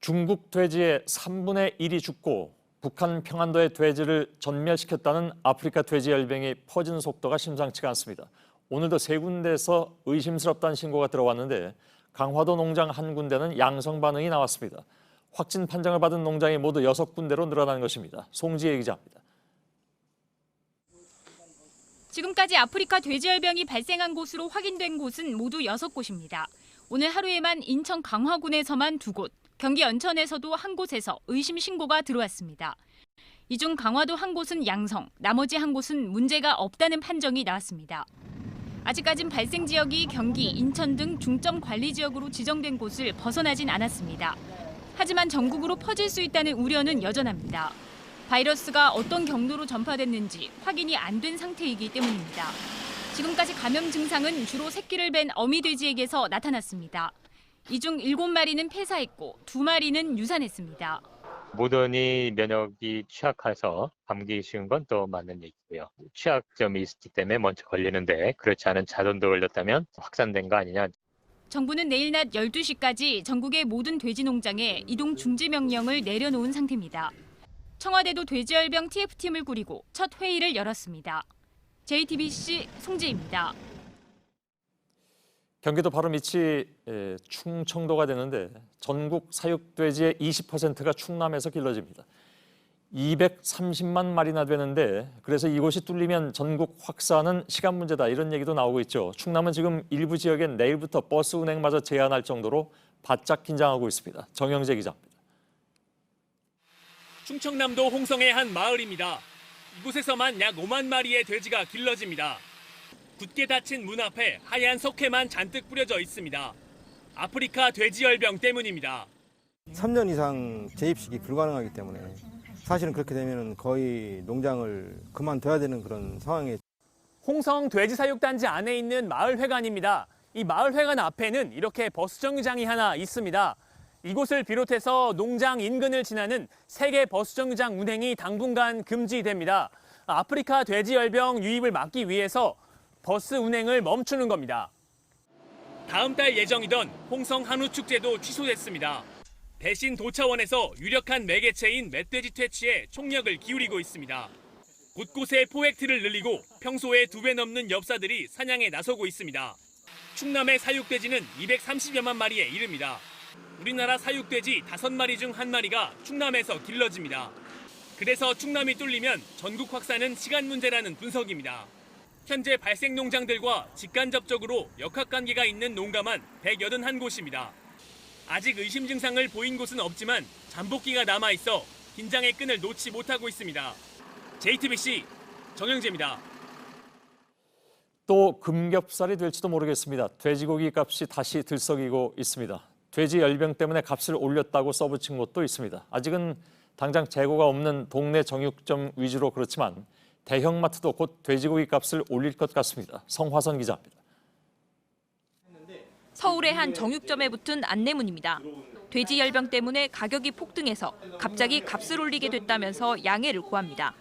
중국 돼지의 3분의 1이 죽고 북한 평안도의 돼지를 전멸시켰다는 아프리카 돼지열병이 퍼지는 속도가 심상치가 않습니다. 오늘도 세 군데에서 의심스럽다는 신고가 들어왔는데 강화도 농장 한 군데는 양성 반응이 나왔습니다. 확진 판정을 받은 농장이 모두 6군데로 늘어난 것입니다. 송지혜 기자입니다. 지금까지 아프리카 돼지열병이 발생한 곳으로 확인된 곳은 모두 6곳입니다. 오늘 하루에만 인천 강화군에서만 2곳, 경기 연천에서도 한 곳에서 의심 신고가 들어왔습니다. 이 중 강화도 한 곳은 양성, 나머지 한 곳은 문제가 없다는 판정이 나왔습니다. 아직까진 발생 지역이 경기, 인천 등 중점 관리 지역으로 지정된 곳을 벗어나진 않았습니다. 하지만 전국으로 퍼질 수 있다는 우려는 여전합니다. 바이러스가 어떤 경로로 전파됐는지 확인이 안 된 상태이기 때문입니다. 지금까지 감염 증상은 주로 새끼를 뺀 어미 돼지에게서 나타났습니다. 이 중 7마리는 폐사했고 2마리는 유산했습니다. 모든이 면역이 취약해서 감기 쉬운 건 또 맞는 얘기고요. 취약점이 있기 때문에 먼저 걸리는데 그렇지 않은 자손도 걸렸다면 확산된 거 아니냐. 정부는 내일 낮 12시까지 전국의 모든 돼지 농장에 이동 중지 명령을 내려놓은 상태입니다. 청와대도 돼지열병 TF팀을 꾸리고 첫 회의를 열었습니다. JTBC 송지혜입니다. 경기도 바로 밑이 충청도가 되는데 전국 사육돼지의 20%가 충남에서 길러집니다. 230만 마리나 되는데 그래서 이곳이 뚫리면 전국 확산은 시간 문제다 이런 얘기도 나오고 있죠. 충남은 지금 일부 지역엔 내일부터 버스 운행마저 제한할 정도로 바짝 긴장하고 있습니다. 정영재 기자입니다. 충청남도 홍성의 한 마을입니다. 이곳에서만 약 5만 마리의 돼지가 길러집니다. 굳게 닫힌 문 앞에 하얀 석회만 잔뜩 뿌려져 있습니다. 아프리카 돼지열병 때문입니다. 3년 이상 재입식이 불가능하기 때문에 사실은 그렇게 되면 거의 농장을 그만둬야 되는 그런 상황에. 홍성 돼지사육단지 안에 있는 마을회관입니다. 이 마을회관 앞에는 이렇게 버스 정류장이 하나 있습니다. 이곳을 비롯해서 농장 인근을 지나는 3개 버스 정류장 운행이 당분간 금지됩니다. 아프리카 돼지열병 유입을 막기 위해서 버스 운행을 멈추는 겁니다. 다음 달 예정이던 홍성 한우축제도 취소됐습니다. 대신 도차원에서 유력한 매개체인 멧돼지 퇴치에 총력을 기울이고 있습니다. 곳곳에 포획틀을 늘리고 평소에 2배 넘는 엽사들이 사냥에 나서고 있습니다. 충남의 사육돼지는 230여만 마리에 이릅니다. 우리나라 사육돼지 5마리 중 1마리가 충남에서 길러집니다. 그래서 충남이 뚫리면 전국 확산은 시간 문제라는 분석입니다. 현재 발생 농장들과 직간접적으로 역학관계가 있는 농가만 181곳입니다. 아직 의심 증상을 보인 곳은 없지만 잠복기가 남아있어 긴장의 끈을 놓지 못하고 있습니다. JTBC 정영재입니다. 또 금겹살이 될지도 모르겠습니다. 돼지고기 값이 다시 들썩이고 있습니다. 돼지 열병 때문에 값을 올렸다고 써붙인 곳도 있습니다. 아직은 당장 재고가 없는 동네 정육점 위주로 그렇지만 대형마트도 곧 돼지고기 값을 올릴 것 같습니다. 성화선 기자입니다. 서울의 한 정육점에 붙은 안내문입니다. 돼지 열병 때문에 가격이 폭등해서 갑자기 값을 올리게 됐다면서 양해를 구합니다.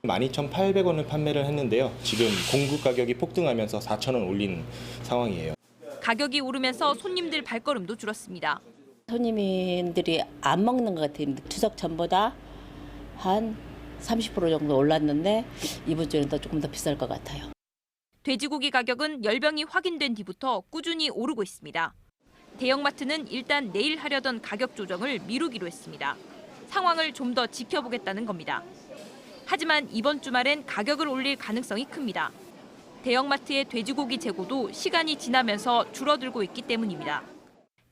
12,800원을 판매를 했는데요. 지금 공급 가격이 폭등하면서 4,000원 올린 상황이에요. 가격이 오르면서 손님들 발걸음도 줄었습니다. 손님들이 안 먹는 것 같아요. 추석 전보다 한 30% 정도 올랐는데 이번 주에는 조금 더 비쌀 것 같아요. 돼지고기 가격은 열병이 확인된 뒤부터 꾸준히 오르고 있습니다. 대형마트는 일단 내일 하려던 가격 조정을 미루기로 했습니다. 상황을 좀 더 지켜보겠다는 겁니다. 하지만 이번 주말엔 가격을 올릴 가능성이 큽니다. 대형마트의 돼지고기 재고도 시간이 지나면서 줄어들고 있기 때문입니다.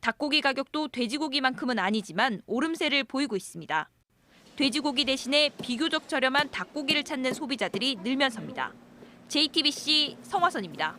닭고기 가격도 돼지고기만큼은 아니지만 오름세를 보이고 있습니다. 돼지고기 대신에 비교적 저렴한 닭고기를 찾는 소비자들이 늘면서입니다. JTBC 성화선입니다.